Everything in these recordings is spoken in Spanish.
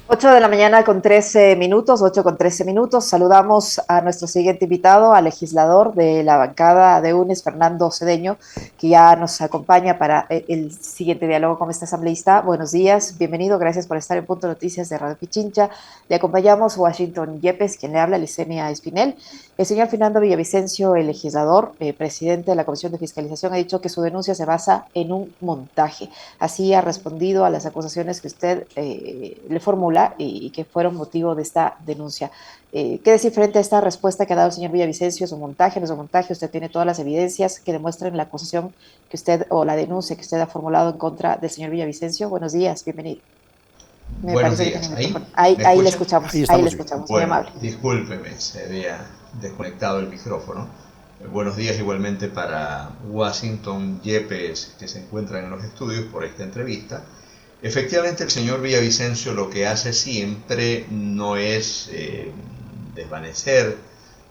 8 de la mañana con 13 minutos, 8 con 13 minutos. Saludamos a nuestro siguiente invitado, al legislador de la bancada de UNES, Fernando Cedeño, que ya nos acompaña para el siguiente diálogo con este asambleísta. Buenos días, bienvenido, gracias por estar en Punto Noticias de Radio Pichincha. Le acompañamos Washington Yepes, quien le habla, Licenia Espinel. El señor Fernando Villavicencio, el legislador, presidente de la Comisión de Fiscalización, ha dicho que su denuncia se basa en un montaje. Así ha respondido a las acusaciones que usted le formula y que fueron motivo de esta denuncia. ¿Qué decir frente a esta respuesta que ha dado el señor Villavicencio? ¿Es un montaje? ¿No es un montaje? Usted tiene todas las evidencias que demuestran la acusación que usted o la denuncia que usted ha formulado en contra del señor Villavicencio. Buenos días, bienvenido. Me Buenos parece que tiene días. el ¿Ahí? micrófono. Ahí, ¿Me ahí le escuchan? escuchamos, Ahí ahí le estamos bien. escuchamos, muy Bueno, amable. discúlpeme, se había desconectado el micrófono. Buenos días igualmente para Washington Yepes, que se encuentran en los estudios por esta entrevista. Efectivamente, el señor Villavicencio lo que hace siempre no es desvanecer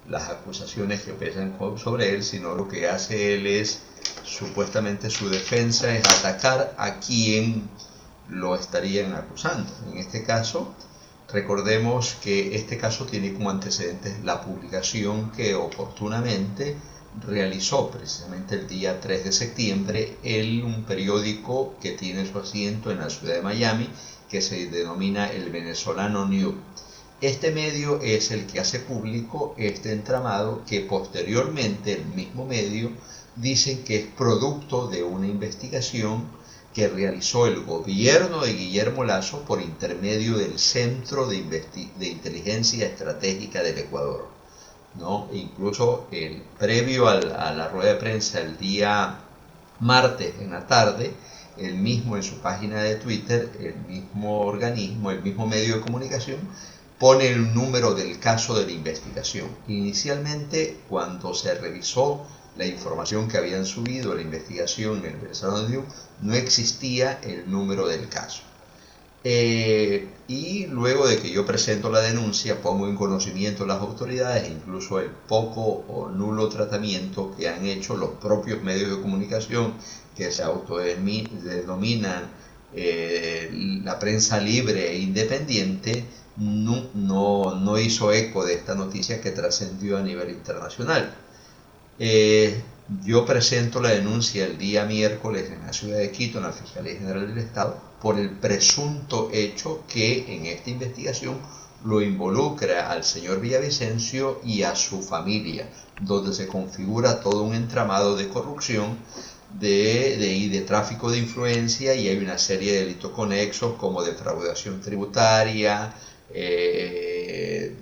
las acusaciones que pesan sobre él, sino lo que hace él es, supuestamente su defensa es atacar a quien lo estarían acusando. En este caso, recordemos que este caso tiene como antecedentes la publicación que oportunamente realizó precisamente el día 3 de septiembre un periódico que tiene su asiento en la ciudad de Miami, que se denomina El Venezolano News. Este medio es el que hace público este entramado que posteriormente el mismo medio dicen que es producto de una investigación que realizó el gobierno de Guillermo Lasso por intermedio del Centro de Inteligencia Estratégica del Ecuador, ¿no? Incluso previo a la rueda de prensa el día martes en la tarde, el mismo en su página de Twitter, el mismo organismo, el mismo medio de comunicación, pone el número del caso de la investigación. Inicialmente, cuando se revisó la información que habían subido a la investigación en el Venezolano News, no existía el número del caso. Y luego de que yo presento la denuncia, pongo en conocimiento a las autoridades, incluso el poco o nulo tratamiento que han hecho los propios medios de comunicación que se autodenominan la prensa libre e independiente, no hizo eco de esta noticia que trascendió a nivel internacional. Yo presento la denuncia el día miércoles en la ciudad de Quito, en la Fiscalía General del Estado, por el presunto hecho que en esta investigación lo involucra al señor Villavicencio y a su familia, donde se configura todo un entramado de corrupción de tráfico de influencia, y hay una serie de delitos conexos como defraudación tributaria,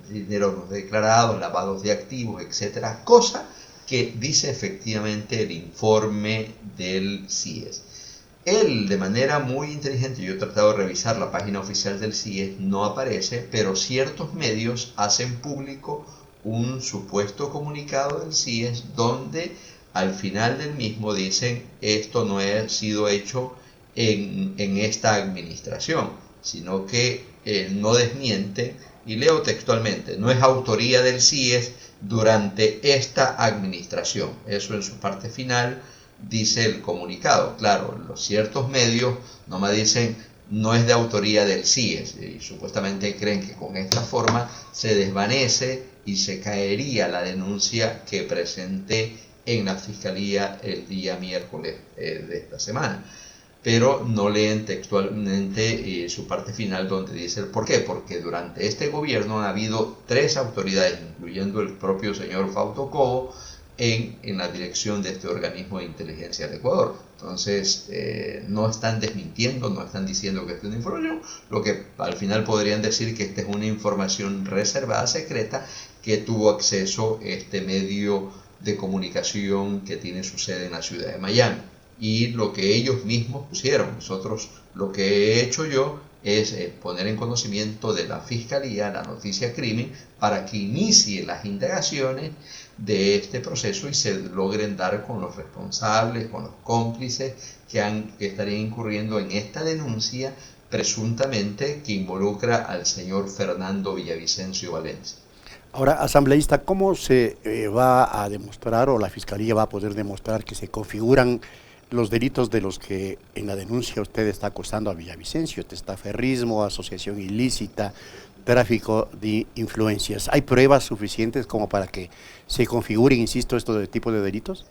dinero no declarado, lavados de activos, etcétera, cosa que dice efectivamente el informe del CIES. Él, de manera muy inteligente, yo he tratado de revisar la página oficial del CIES, no aparece, pero ciertos medios hacen público un supuesto comunicado del CIES donde al final del mismo dicen esto no ha sido hecho en esta administración, sino que no desmienten, y leo textualmente, no es autoría del CIES durante esta administración. Eso en su parte final dice el comunicado. Claro, los ciertos medios nomás dicen no es de autoría del CIES, y supuestamente creen que con esta forma se desvanece y se caería la denuncia que presenté en la fiscalía el día miércoles de esta semana, pero no leen textualmente su parte final donde dice el por qué. Porque durante este gobierno han habido 3 autoridades, incluyendo el propio señor Fausto Cobo, en la dirección de este organismo de inteligencia del Ecuador. Entonces, no están desmintiendo, no están diciendo que esta es una información, lo que al final podrían decir que esta es una información reservada, secreta, que tuvo acceso este medio de comunicación que tiene su sede en la ciudad de Miami. Y lo que ellos mismos pusieron. Nosotros, lo que he hecho yo es poner en conocimiento de la Fiscalía la noticia crimen para que inicie las indagaciones de este proceso y se logren dar con los responsables, con los cómplices que estarían incurriendo en esta denuncia presuntamente que involucra al señor Fernando Villavicencio Valencia. Ahora, asambleísta, ¿cómo se va a demostrar o la Fiscalía va a poder demostrar que se configuran los delitos de los que en la denuncia usted está acusando a Villavicencio: testaferrismo, asociación ilícita, tráfico de influencias. ¿Hay pruebas suficientes como para que se configuren, insisto, estos tipos de delitos?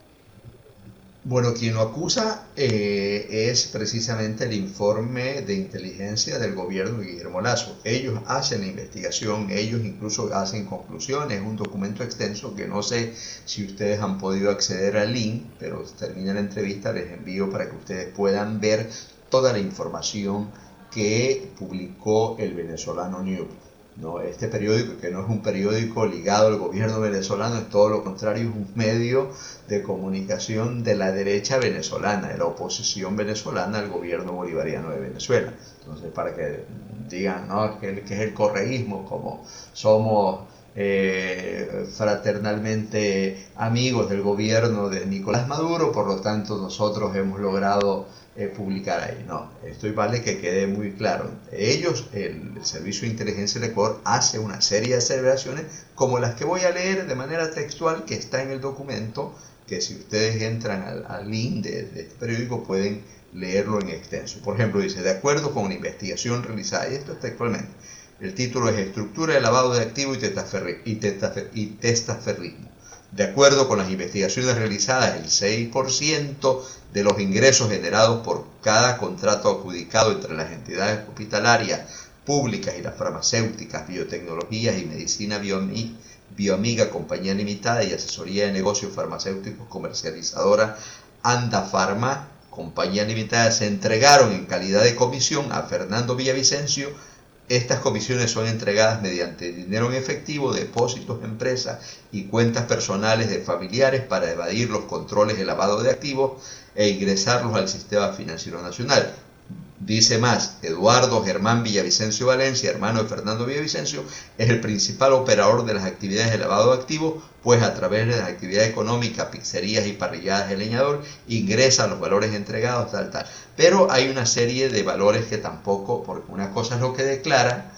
Bueno, quien lo acusa es precisamente el informe de inteligencia del gobierno de Guillermo Lasso. Ellos hacen la investigación, ellos incluso hacen conclusiones, un documento extenso que no sé si ustedes han podido acceder al link, pero termina la entrevista, les envío para que ustedes puedan ver toda la información que publicó el venezolano New. No, este periódico, que no es un periódico ligado al gobierno venezolano, es todo lo contrario, es un medio de comunicación de la derecha venezolana, de la oposición venezolana al gobierno bolivariano de Venezuela. Entonces, para que digan, no, que es el correísmo, como somos fraternalmente amigos del gobierno de Nicolás Maduro, por lo tanto nosotros hemos logrado publicar ahí. No, esto vale que quede muy claro. Ellos, el Servicio de Inteligencia del Ecuador, hace una serie de aseveraciones como las que voy a leer de manera textual, que está en el documento, que si ustedes entran al link de este periódico pueden leerlo en extenso. Por ejemplo, dice: de acuerdo con una investigación realizada, y esto es textualmente, el título es Estructura de lavado de activos y testaferrismo. De acuerdo con las investigaciones realizadas, el 6% de los ingresos generados por cada contrato adjudicado entre las entidades hospitalarias públicas y las farmacéuticas, biotecnologías y medicina bioamiga, compañía limitada, y asesoría de negocios farmacéuticos comercializadora Andafarma, compañía limitada, se entregaron en calidad de comisión a Fernando Villavicencio. Estas comisiones son entregadas mediante dinero en efectivo, depósitos de empresas y cuentas personales de familiares para evadir los controles de lavado de activos e ingresarlos al sistema financiero nacional. Dice más: Eduardo Germán Villavicencio Valencia, hermano de Fernando Villavicencio, es el principal operador de las actividades de lavado de activos, pues a través de las actividades económicas, pizzerías y parrilladas de leñador, ingresa los valores entregados, tal. Pero hay una serie de valores que tampoco, porque una cosa es lo que declaran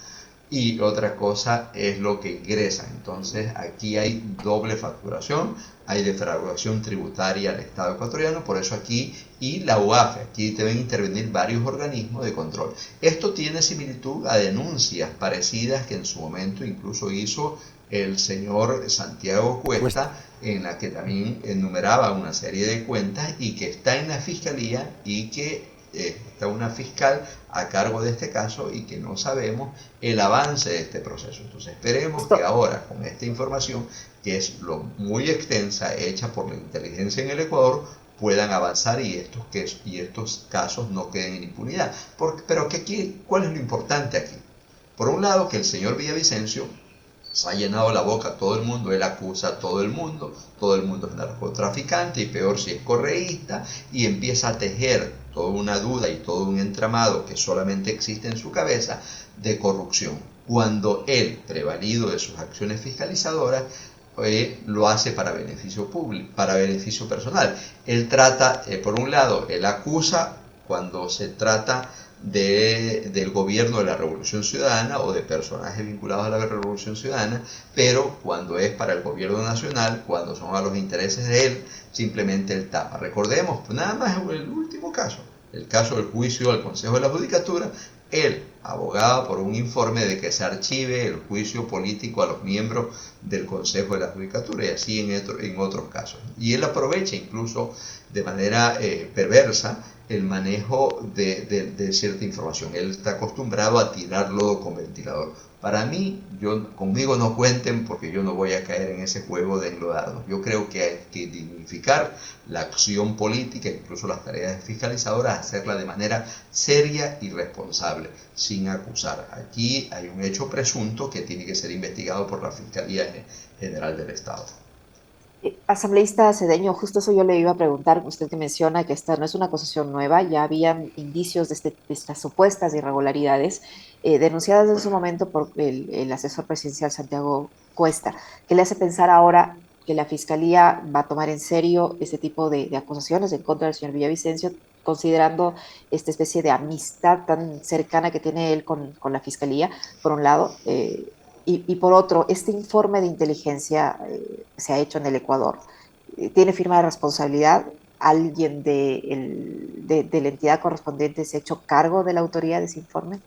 y otra cosa es lo que ingresan. Entonces aquí hay doble facturación, hay defraudación tributaria al Estado ecuatoriano, por eso aquí, y la UAFE, aquí deben intervenir varios organismos de control. Esto tiene similitud a denuncias parecidas que en su momento incluso hizo el señor Santiago Cuesta, en la que también enumeraba una serie de cuentas y que está en la fiscalía y que está una fiscal a cargo de este caso y que no sabemos el avance de este proceso. Entonces esperemos que ahora, con esta información, que es muy extensa, hecha por la inteligencia en el Ecuador, puedan avanzar y estos casos no queden en impunidad. Pero ¿cuál es lo importante aquí? Por un lado, que el señor Villavicencio se ha llenado la boca a todo el mundo, él acusa a todo el mundo es narcotraficante y peor si es correísta, y empieza a tejer toda una duda y todo un entramado que solamente existe en su cabeza de corrupción, cuando él, prevalido de sus acciones fiscalizadoras, lo hace para beneficio público, para beneficio personal. Él trata, por un lado, él acusa cuando se trata del gobierno de la Revolución Ciudadana o de personajes vinculados a la Revolución Ciudadana, pero cuando es para el gobierno nacional, cuando son a los intereses de él, simplemente él tapa. Recordemos, nada más el último caso, el caso del juicio al Consejo de la Judicatura. Él abogaba por un informe de que se archive el juicio político a los miembros del Consejo de la Judicatura, y así en otros casos. Y él aprovecha incluso de manera perversa el manejo de cierta información. Él está acostumbrado a tirar lodo con ventilador. Para mí, conmigo no cuenten, porque yo no voy a caer en ese juego de enlodarnos. Yo creo que hay que dignificar la acción política, incluso las tareas fiscalizadoras, hacerla de manera seria y responsable, sin acusar. Aquí hay un hecho presunto que tiene que ser investigado por la Fiscalía General del Estado. Asambleísta Cedeño, justo eso yo le iba a preguntar, usted que menciona que esta no es una acusación nueva, ya habían indicios de estas supuestas irregularidades denunciadas en su momento por el asesor presidencial Santiago Cuesta, que le hace pensar ahora que la Fiscalía va a tomar en serio este tipo de acusaciones en contra del señor Villavicencio, considerando esta especie de amistad tan cercana que tiene él con la Fiscalía, por un lado, y por otro, este informe de inteligencia se ha hecho en el Ecuador. Tiene firma de responsabilidad. alguien de la entidad correspondiente se ha hecho cargo de la autoría de ese informe?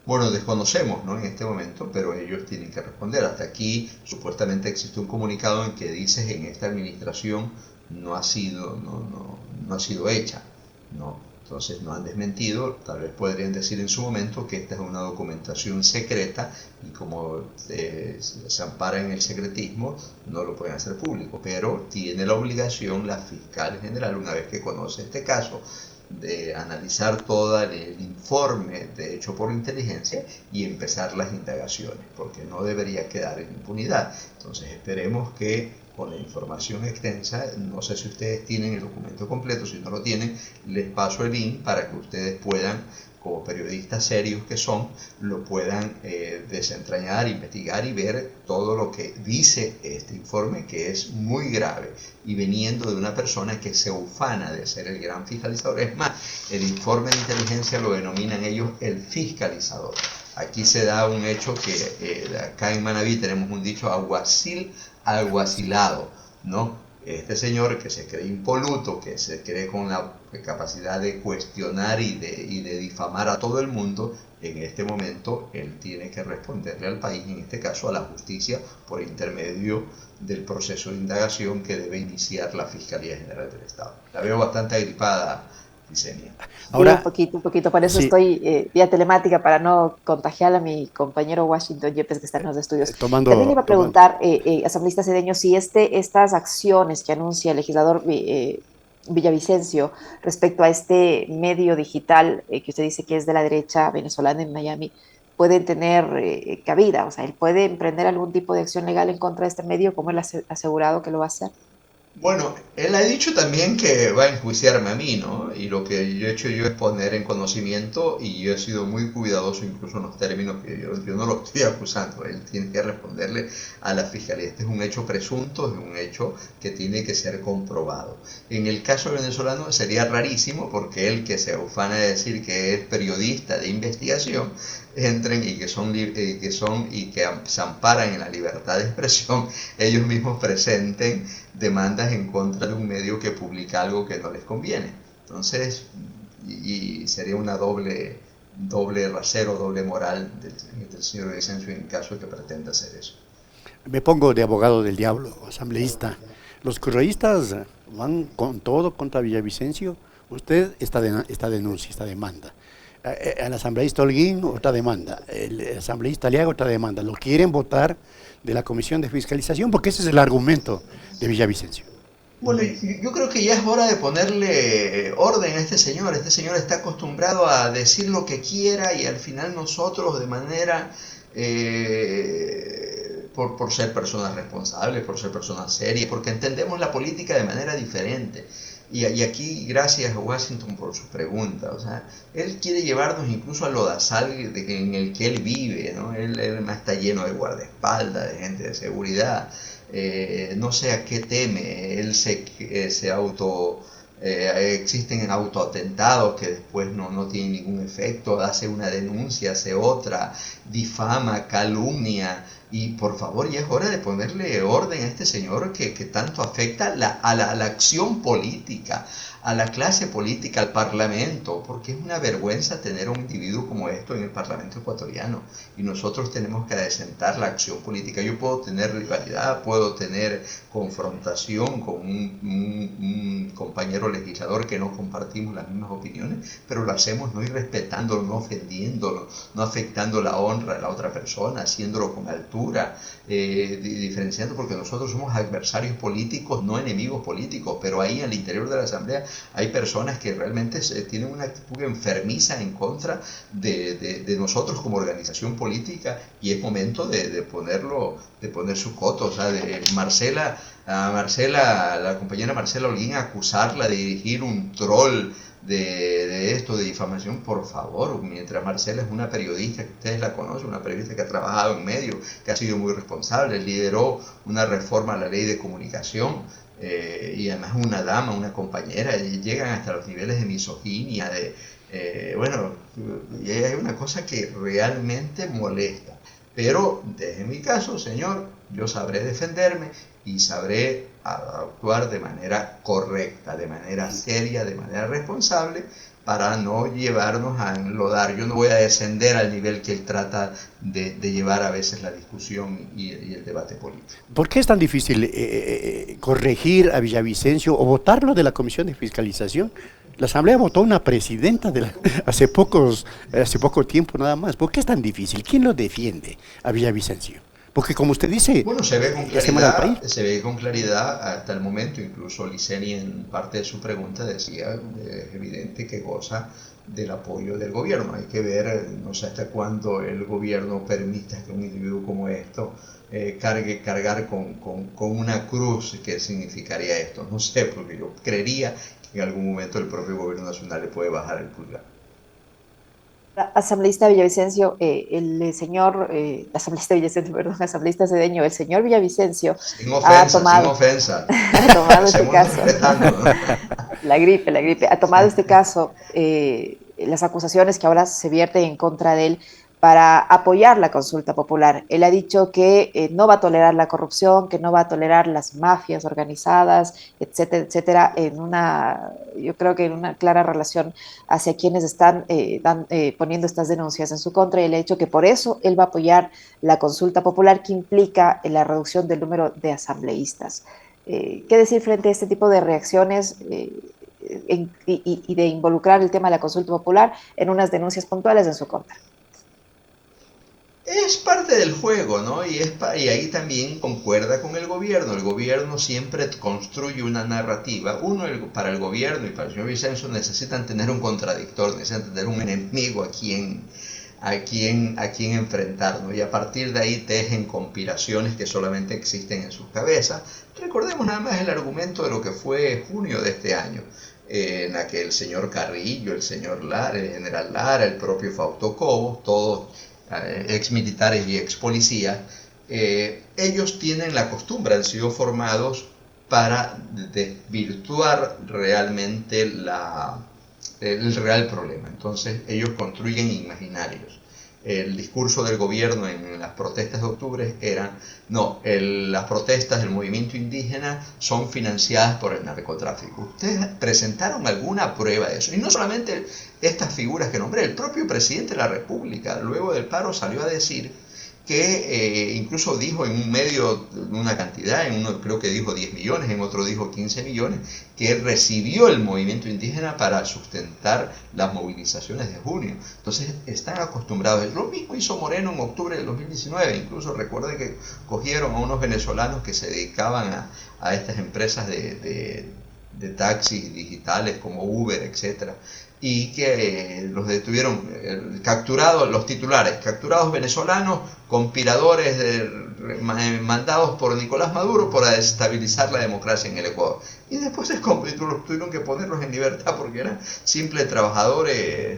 Bueno, desconocemos, ¿no? En este momento, pero ellos tienen que responder. Hasta aquí supuestamente existe un comunicado en que dice en esta administración no ha sido hecha, ¿no? Entonces no han desmentido, tal vez podrían decir en su momento que esta es una documentación secreta y como se ampara en el secretismo, no lo pueden hacer público, pero tiene la obligación la fiscal general, una vez que conoce este caso, de analizar todo el informe de hecho por inteligencia y empezar las indagaciones, porque no debería quedar en impunidad. Entonces esperemos que con la información extensa, no sé si ustedes tienen el documento completo, si no lo tienen, les paso el link para que ustedes puedan, como periodistas serios que son, lo puedan desentrañar, investigar y ver todo lo que dice este informe, que es muy grave, y viniendo de una persona que se ufana de ser el gran fiscalizador. Es más, el informe de inteligencia lo denominan ellos el fiscalizador. Aquí se da un hecho que acá en Manabí tenemos un dicho: alguacil alguacilado, ¿no? Este señor que se cree impoluto, que se cree con la capacidad de cuestionar y de difamar a todo el mundo, en este momento él tiene que responderle al país, en este caso a la justicia, por intermedio del proceso de indagación que debe iniciar la Fiscalía General del Estado. La veo bastante agripada, Licenia. Ahora, Un poquito, por eso sí, estoy vía telemática para no contagiar a mi compañero Washington Yepes que está en los estudios. También le iba a tomando. preguntar, asambleísta Cedeño, si estas acciones que anuncia el legislador Villavicencio respecto a este medio digital que usted dice que es de la derecha venezolana en Miami, pueden tener cabida, o sea, él puede emprender algún tipo de acción legal en contra de este medio, como él ha asegurado que lo va a hacer. Bueno, él ha dicho también que va a enjuiciarme a mí, ¿no? Y lo que yo he hecho yo es poner en conocimiento, y yo he sido muy cuidadoso incluso en los términos que yo no lo estoy acusando, él tiene que responderle a la fiscalía. Este es un hecho presunto, es un hecho que tiene que ser comprobado. En el caso venezolano sería rarísimo, porque él, que se ufana de decir que es periodista de investigación, entren y que se amparan en la libertad de expresión, ellos mismos presenten demandas en contra de un medio que publica algo que no les conviene. Entonces, y sería una doble rasero, doble moral del señor Vicencio en caso de que pretenda hacer eso. Me pongo de abogado del diablo, asambleísta. Los correístas van con todo contra Villavicencio. Usted, esta denuncia, esta demanda. El asambleísta Holguín, otra demanda. El asambleísta Aliaga, otra demanda. Lo quieren votar de la Comisión de Fiscalización porque ese es el argumento de Villavicencio. Bueno, yo creo que ya es hora de ponerle orden a este señor. Este señor está acostumbrado a decir lo que quiera y al final nosotros de manera, por ser personas responsables, por ser personas serias, porque entendemos la política de manera diferente. Y aquí, gracias a Washington por su pregunta, o sea, él quiere llevarnos incluso a lodazal en el que él vive, ¿no? Él está lleno de guardaespaldas, de gente de seguridad, no sé a qué teme, él se auto... existen autoatentados que después no tienen ningún efecto, hace una denuncia, hace otra, difama, calumnia, y por favor ya es hora de ponerle orden a este señor que tanto afecta a la acción política, a la clase política, al parlamento, porque es una vergüenza tener a un individuo como esto en el parlamento ecuatoriano, y nosotros tenemos que adecentar la acción política. Yo puedo tener rivalidad, puedo tener confrontación con un compañero legislador que no compartimos las mismas opiniones, pero lo hacemos no irrespetándolo, no ofendiéndolo, no afectando la honra de la otra persona, haciéndolo con altura, diferenciando, porque nosotros somos adversarios políticos, no enemigos políticos, pero ahí al interior de la Asamblea hay personas que realmente tienen una actitud enfermiza en contra de nosotros como organización política, y es momento de poner su coto, o sea, de la compañera Marcela Holguín, acusarla de dirigir un troll de esto, de difamación, por favor, mientras Marcela es una periodista que ustedes la conocen, una periodista que ha trabajado en medios, que ha sido muy responsable, lideró una reforma a la ley de comunicación, y además una dama, una compañera, y llegan hasta los niveles de misoginia, y hay una cosa que realmente molesta. Pero, desde mi caso, señor, yo sabré defenderme, y sabré actuar de manera correcta, de manera seria, de manera responsable, para no llevarnos a enlodar. Yo no voy a descender al nivel que él trata de llevar a veces la discusión y el debate político. ¿Por qué es tan difícil corregir a Villavicencio o votarlo de la Comisión de Fiscalización? La Asamblea votó una presidenta hace poco tiempo nada más. ¿Por qué es tan difícil? ¿Quién lo defiende a Villavicencio? Porque como usted dice, bueno, se ve con claridad hasta el momento. Incluso Liceni en parte de su pregunta decía, es evidente que goza del apoyo del gobierno. Hay que ver, no sé hasta cuándo el gobierno permita que un individuo como esto cargar con una cruz. ¿Qué significaría esto? No sé, porque yo creería que en algún momento el propio gobierno nacional le puede bajar el pulgar. Asambleísta Villavicencio, asambleísta Cedeño, el señor Villavicencio Sin ofensa, sin ofensa. ha tomado este caso, ¿no? la gripe, ha tomado este caso, las acusaciones que ahora se vierten en contra de él para apoyar la consulta popular. Él ha dicho que no va a tolerar la corrupción, que no va a tolerar las mafias organizadas, etcétera, etcétera, yo creo que en una clara relación hacia quienes están poniendo estas denuncias en su contra, y él ha dicho que por eso él va a apoyar la consulta popular que implica la reducción del número de asambleístas. ¿Qué decir frente a este tipo de reacciones y de involucrar el tema de la consulta popular en unas denuncias puntuales en su contra? Es parte del juego, ¿no? Y ahí también concuerda con el gobierno. El gobierno siempre construye una narrativa. Para el gobierno y para el señor Vicencio necesitan tener un contradictor, necesitan tener un enemigo a quien enfrentar, ¿no? Y a partir de ahí tejen conspiraciones que solamente existen en sus cabezas. Recordemos nada más el argumento de lo que fue junio de este año, en la que el señor Carrillo, el señor Lara, el general Lara, el propio Fausto Cobos, todos ex militares y ex policías, ellos tienen la costumbre, han sido formados para desvirtuar realmente el real problema. Entonces ellos construyen imaginarios. El discurso del gobierno en las protestas de octubre era, no, las protestas del movimiento indígena son financiadas por el narcotráfico. ¿Ustedes presentaron alguna prueba de eso? Y no solamente estas figuras que nombré, el propio presidente de la República, luego del paro, salió a decir que incluso dijo en un medio una cantidad, en uno creo que dijo 10 millones, en otro dijo 15 millones, que recibió el movimiento indígena para sustentar las movilizaciones de junio. Entonces están acostumbrados. Lo mismo hizo Moreno en octubre del 2019, incluso recuerde que cogieron a unos venezolanos que se dedicaban a estas empresas de taxis digitales como Uber, etcétera, y que los detuvieron, capturados, los titulares, capturados venezolanos, conspiradores mandados por Nicolás Maduro para desestabilizar la democracia en el Ecuador. Y después tuvieron que ponerlos en libertad porque eran simples trabajadores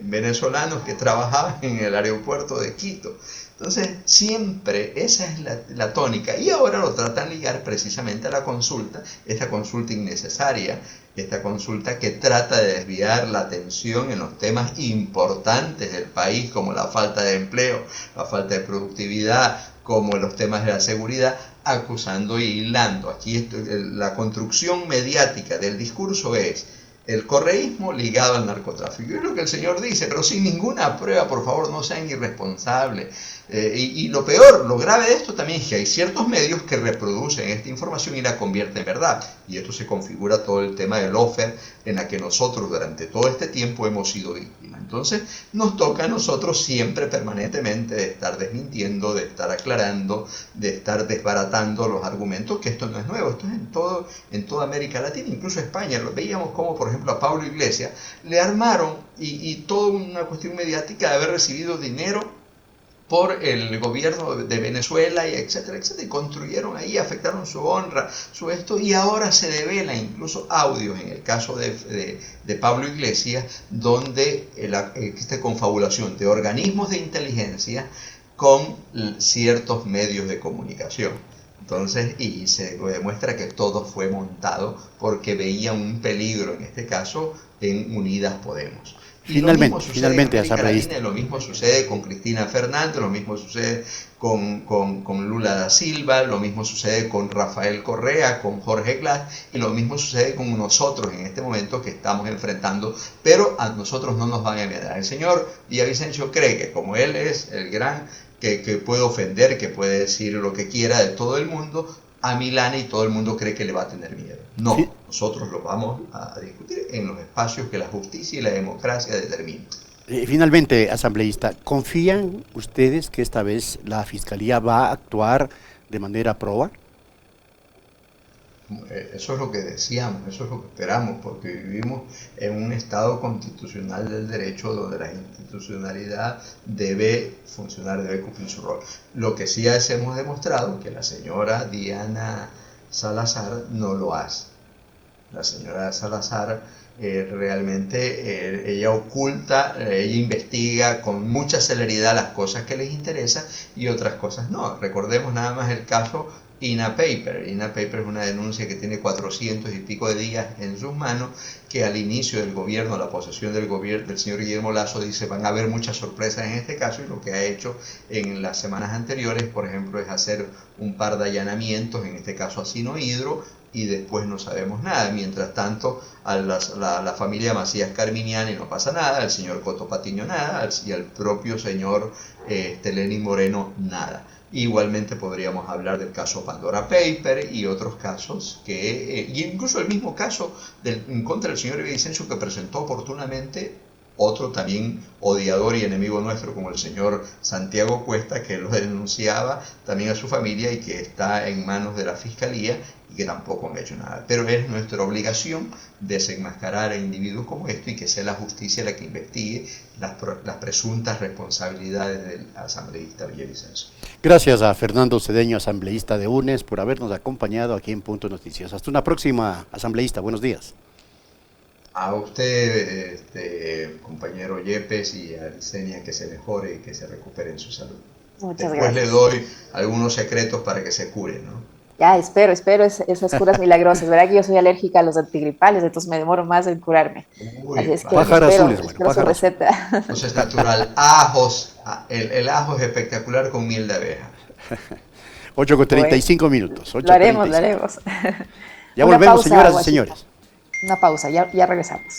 venezolanos que trabajaban en el aeropuerto de Quito. Entonces, siempre esa es la tónica. Y ahora lo tratan de ligar precisamente a la consulta, esta consulta innecesaria, esta consulta que trata de desviar la atención en los temas importantes del país, como la falta de empleo, la falta de productividad, como los temas de la seguridad, acusando y hilando. Aquí la construcción mediática del discurso es el correísmo ligado al narcotráfico. Es lo que el señor dice, pero sin ninguna prueba, por favor, no sean irresponsables. Y lo peor, lo grave de esto también es que hay ciertos medios que reproducen esta información y la convierten en verdad. Y esto se configura todo el tema del lawfare en la que nosotros durante todo este tiempo hemos sido víctimas. Entonces nos toca a nosotros siempre permanentemente de estar desmintiendo, de estar aclarando, de estar desbaratando los argumentos, que esto no es nuevo, esto es en toda América Latina, incluso España. Lo veíamos como, por ejemplo, a Pablo Iglesias le armaron y toda una cuestión mediática de haber recibido dinero por el gobierno de Venezuela, y etcétera, etcétera, y construyeron ahí, afectaron su honra, su esto, y ahora se devela incluso audios, en el caso de Pablo Iglesias, donde existe confabulación de organismos de inteligencia con ciertos medios de comunicación. Entonces, y se demuestra que todo fue montado porque veían un peligro, en este caso, en Unidas Podemos. Y lo mismo sucede finalmente, con Enrique asambleísta. Aradine, lo mismo sucede con Cristina Fernández, lo mismo sucede con Lula da Silva, lo mismo sucede con Rafael Correa, con Jorge Glass, y lo mismo sucede con nosotros en este momento que estamos enfrentando, pero a nosotros no nos van a enviar. El señor Villavicencio cree que como él es el gran que puede ofender, que puede decir lo que quiera de todo el mundo, a Milana y todo el mundo cree que le va a tener miedo. No, Sí. nosotros lo vamos a discutir en los espacios que la justicia y la democracia determinen. Finalmente, asambleísta, ¿confían ustedes que esta vez la Fiscalía va a actuar de manera proba? Eso es lo que deseamos, eso es lo que esperamos, porque vivimos en un estado constitucional del derecho donde la institucionalidad debe funcionar, debe cumplir su rol. Lo que sí hemos demostrado que la señora Diana Salazar no lo hace. La señora Salazar realmente ella oculta, ella investiga con mucha celeridad las cosas que les interesan y otras cosas no. Recordemos nada más el caso INA Paper. INA Paper es una denuncia que tiene 400 y pico de días en sus manos, que al inicio del gobierno, la posesión del gobierno del señor Guillermo Lasso, dice van a haber muchas sorpresas en este caso, y lo que ha hecho en las semanas anteriores, por ejemplo, es hacer un par de allanamientos, en este caso a Sinohidro, y después no sabemos nada. Mientras tanto, a la familia Macías Carminiani no pasa nada, al señor Coto Patiño nada, y al propio señor Lenín Moreno nada. Igualmente podríamos hablar del caso Pandora Paper y otros casos que, y incluso el mismo caso en contra del señor Villavicencio, que presentó oportunamente otro también odiador y enemigo nuestro como el señor Santiago Cuesta, que lo denunciaba también a su familia y que está en manos de la Fiscalía y que tampoco han hecho nada. Pero es nuestra obligación desenmascarar a individuos como esto y que sea la justicia la que investigue las presuntas responsabilidades del asambleísta Villavicencio. Gracias a Fernando Cedeño, asambleísta de UNES, por habernos acompañado aquí en Punto Noticias. Hasta una próxima, asambleísta. Buenos días. A usted, compañero Yepes, y a Licenia, que se mejore y que se recupere en su salud. Muchas Después gracias. le doy algunos secretos para que se cure, ¿no? Ya, espero esas curas milagrosas. Verá que yo soy alérgica a los antigripales, entonces me demoro más en curarme. Así Uy, es que vale. Pájaro azules, bueno, espero su pájaro azul. receta. Entonces es natural. Ajos, el ajo es espectacular con miel de abeja. 8 con Bueno, 35 minutos. lo haremos, lo 8:35. haremos. Ya Una volvemos, pausa, señoras y Guachita. señores. Una pausa, ya regresamos.